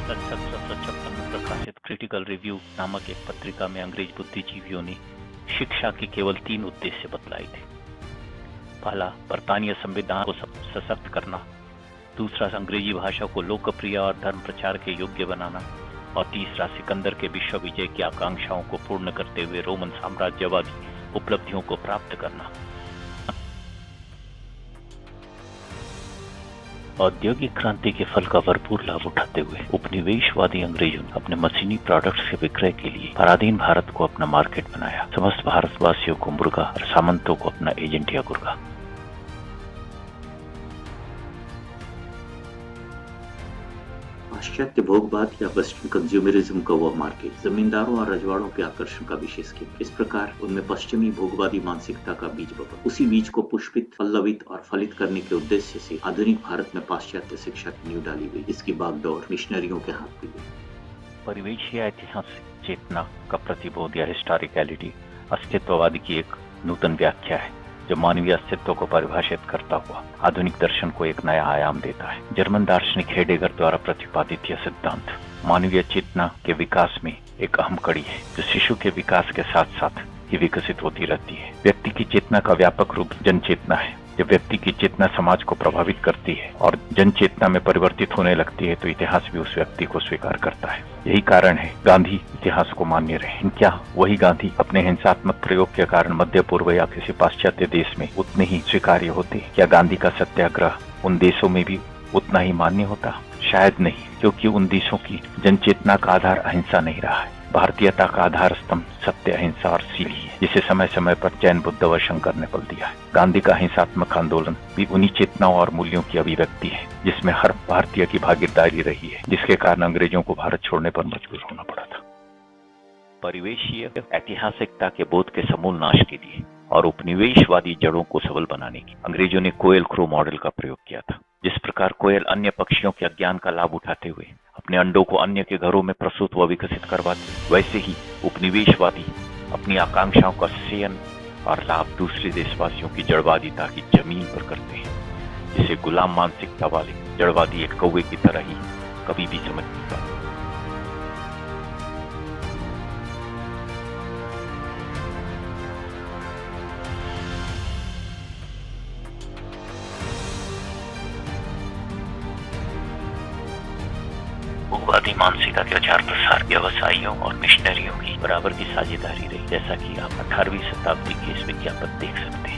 सन 1756 में प्रकाशित critical review नामक एक पत्रिका में अंग्रेज बुद्धिजीवियों ने शिक्षा के केवल 3 उद्देश्य बतलाए थे। पहला, बरतानिया संविधान को सशक्त करना। दूसरा, अंग्रेजी भाषा को लोकप्रिय और धर्म प्रचार के योग्य बनाना। और तीसरा, सिकंदर के विश्व विजय की आकांक्षाओं को पूर्ण करते हुए रोमन साम्राज्यवादी उपलब्धियों को प्राप्त करना। औद्योगिक क्रांति के फल का भरपूर लाभ उठाते हुए उपनिवेशवादी अंग्रेजों ने अपने मशीनी प्रोडक्ट्स के विक्रय के लिए पराधीन भारत को अपना मार्केट बनाया। समस्त भारतवासियों को मुर्गा और सामंतों को अपना एजेंट या गुर्गा। पाश्चात्य भोगवाद या वेस्टर्न कंज्यूमरिज्म का वह मार्केट जमींदारों और रजवाड़ों के आकर्षण का विशेष केंद्र। इस प्रकार उनमें पश्चिमी भोगवादी मानसिकता का बीज बपा। उसी बीज को पुष्पित, पल्लवित और फलित करने के उद्देश्य से आधुनिक भारत में पाश्चात्य शिक्षा की नींव डाली गई। इसकी बागडोर मिशनरियों के हाथ में गई। परिवेश या ऐतिहासिक चेतना का प्रतिबोध या हिस्टोरिकलिटी अस्तित्ववाद की एक नूतन व्याख्या है जो मानवीय अस्तित्व को परिभाषित करता हुआ आधुनिक दर्शन को एक नया आयाम देता है। जर्मन दार्शनिक हेडेगर द्वारा प्रतिपादित यह सिद्धांत मानवीय चेतना के विकास में एक अहम कड़ी है जो शिशु के विकास के साथ साथ ही विकसित होती रहती है। व्यक्ति की चेतना का व्यापक रूप जन चेतना है। जब व्यक्ति की चेतना समाज को प्रभावित करती है और जन चेतना में परिवर्तित होने लगती है तो इतिहास भी उस व्यक्ति को स्वीकार करता है। यही कारण है गांधी इतिहास को मान्य रहे। क्या वही गांधी अपने हिंसात्मक प्रयोग के कारण मध्य पूर्व या किसी पाश्चात्य देश में उतने ही स्वीकार्य होते? क्या गांधी का सत्याग्रह उन देशों में भी उतना ही मान्य होता? शायद नहीं, क्योंकि उन देशों की जन चेतना का आधार अहिंसा नहीं रहा है। भारतीयता का आधार स्तंभ सत्य, अहिंसा और सील ही है, जिसे समय समय पर जैन, बुद्ध व शंकर ने बल दिया है। गांधी का हिंसात्मक आंदोलन भी उन्हीं चेतनाओं और मूल्यों की अभिव्यक्ति है जिसमें हर भारतीय की भागीदारी रही है, जिसके कारण अंग्रेजों को भारत छोड़ने पर मजबूर होना पड़ा था। परिवेशीय ऐतिहासिकता के बोध के समूल नाश के लिए और उपनिवेशवादी जड़ों को सबल बनाने की अंग्रेजों ने कोयल क्रो मॉडल का प्रयोग किया था। जिस प्रकार कोयल अन्य पक्षियों के अज्ञान का लाभ उठाते हुए अपने अंडों को अन्य के घरों में प्रसूत व विकसित करवाते, वैसे ही उपनिवेशवादी अपनी आकांक्षाओं का सेयन और लाभ दूसरे देशवासियों की जड़वादिता की जमीन पर करते हैं, जिसे गुलाम मानसिकता वाले जड़वादी एक कौवे की तरह ही कभी भी समझ नहीं पाते। भोगवादी मानसिकता के प्रचार प्रसार व्यवसायियों और मिशनरियों की बराबर की साझेदारी रही, जैसा कि आप 18वीं शताब्दी के इस विज्ञापन देख सकते हैं।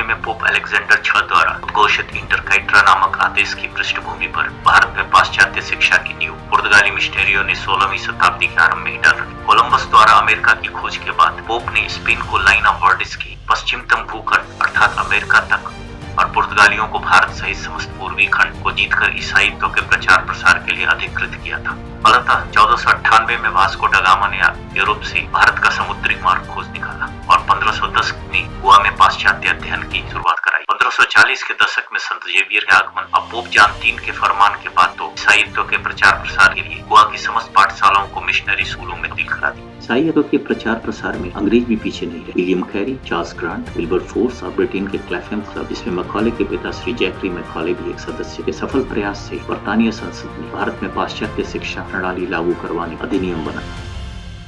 में पोप अलेक्जेंडर छह द्वारा उद्घोषित इंटरकाइट्रा नामक आदेश की पृष्ठभूमि पर भारत में पाश्चात्य शिक्षा की नींव पुर्तगाली मिशनरियों ने 16वीं शताब्दी के आरंभ में ही डाल रखी। कोलंबस द्वारा अमेरिका की खोज के बाद पोप ने स्पेन को लाइन ऑफ वर्डिस की पश्चिमतम भूखंड अर्थात अमेरिका तक और पुर्तगालियों को भारत सहित समस्त पूर्वी खंड को जीतकर ईसाईत्व के प्रचार प्रसार के लिए अधिकृत किया था। फलतः 1498 में वास्को ड गामा ने यूरोप से भारत का समुद्री मार्ग खोज निकाला और 1510 में गोवा में पाश्चात्य अध्ययन की शुरुआत कराई। 1540 के दशक में संत जेवियर के आगमन और पोप जॉन III के फरमान के बाद तो ईसाईत्व के प्रचार प्रसार के लिए गोवा की समस्त पाठशालाओं को मिशनरी स्कूलों में तब्दील करा दी। ईसाईत्व के प्रचार प्रसार में अंग्रेज भी पीछे नहीं रहे। William Carey, Charles grant, Wilberforce और ब्रिटेन के क्लैफहैम क्लब, जिसमें मैकॉले के पिता श्री जैकरी मैकॉले भी एक सदस्य के सफल प्रयास से बरतानिया संसद ने भारत में पाश्चात्य शिक्षा प्रणाली लागू करवाने अधिनियम बना।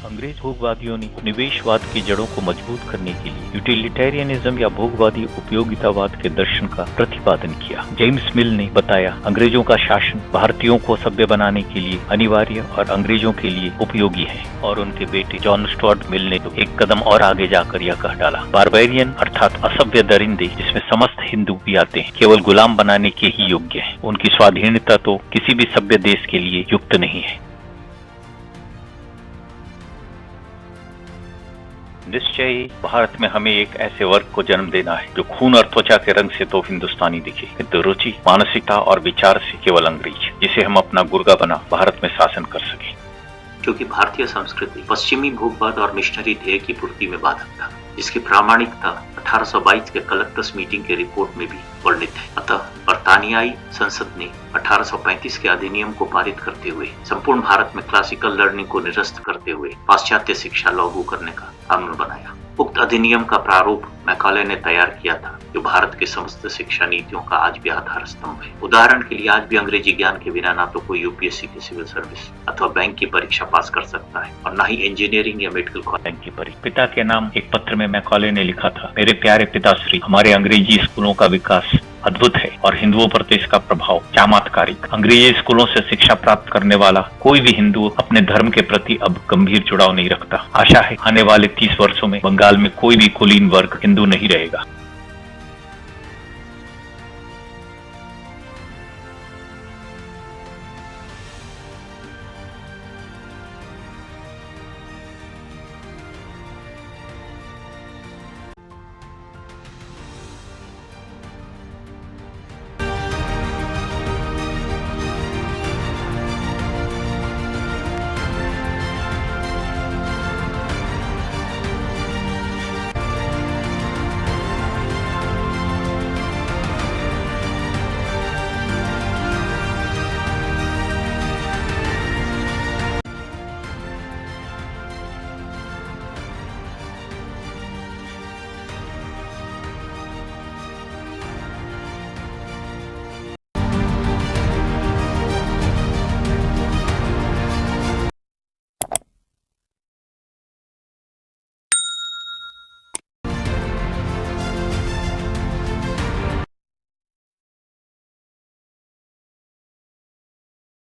अंग्रेज भोगवादियों ने उपनिवेशवाद की जड़ों को मजबूत करने के लिए यूटिलिटेरियनिज्म या भोगवादी उपयोगितावाद के दर्शन का प्रतिपादन किया। जेम्स मिल ने बताया, अंग्रेजों का शासन भारतीयों को सभ्य बनाने के लिए अनिवार्य और अंग्रेजों के लिए उपयोगी है। और उनके बेटे जॉन स्टुअर्ट मिल ने तो एक कदम और आगे जाकर यह कह डाला, बारबेरियन अर्थात असभ्य दरिंदे जिसमें समस्त हिंदू भी आते हैं केवल गुलाम बनाने के ही योग्य है। उनकी स्वाधीनता तो किसी भी सभ्य देश के लिए युक्त नहीं है। निश्चय भारत में हमें एक ऐसे वर्ग को जन्म देना है जो खून और त्वचा के रंग से तो हिंदुस्तानी दिखे, किंतु रुचि, मानसिकता और विचार से केवल अंग्रेज, जिसे हम अपना गुर्गा बना भारत में शासन कर सके। क्योंकि भारतीय संस्कृति पश्चिमी भोगवाद और मिशनरी ध्येय की पूर्ति में बाधक था, जिसकी प्रामाणिकता 1822 के कलकत्ता मीटिंग के रिपोर्ट में भी वर्णित है। अतः बरतानियाई संसद ने 1835 के अधिनियम को पारित करते हुए संपूर्ण भारत में क्लासिकल लर्निंग को निरस्त करते हुए पाश्चात्य शिक्षा लागू करने का कानून बनाया। उक्त अधिनियम का प्रारूप मैकॉले ने तैयार किया था, जो भारत के समस्त शिक्षा नीतियों का आज भी आधार स्तंभ है। उदाहरण के लिए आज भी अंग्रेजी ज्ञान के बिना ना तो कोई यूपीएससी की सिविल सर्विस अथवा बैंक की परीक्षा पास कर सकता है और ना ही इंजीनियरिंग या मेडिकल कॉलेज की परीक्षा। पिता के नाम एक पत्र में मैकॉले ने लिखा था, मेरे प्यारे पिताश्री, हमारे अंग्रेजी स्कूलों का विकास अद्भुत है और हिंदुओं पर तो इसका प्रभाव चमत्कारिक। अंग्रेजी स्कूलों से शिक्षा प्राप्त करने वाला कोई भी हिंदू अपने धर्म के प्रति अब गंभीर जुड़ाव नहीं रखता। आशा है आने वाले 30 वर्षों में बंगाल में कोई भी कुलीन वर्ग हिंदू नहीं रहेगा।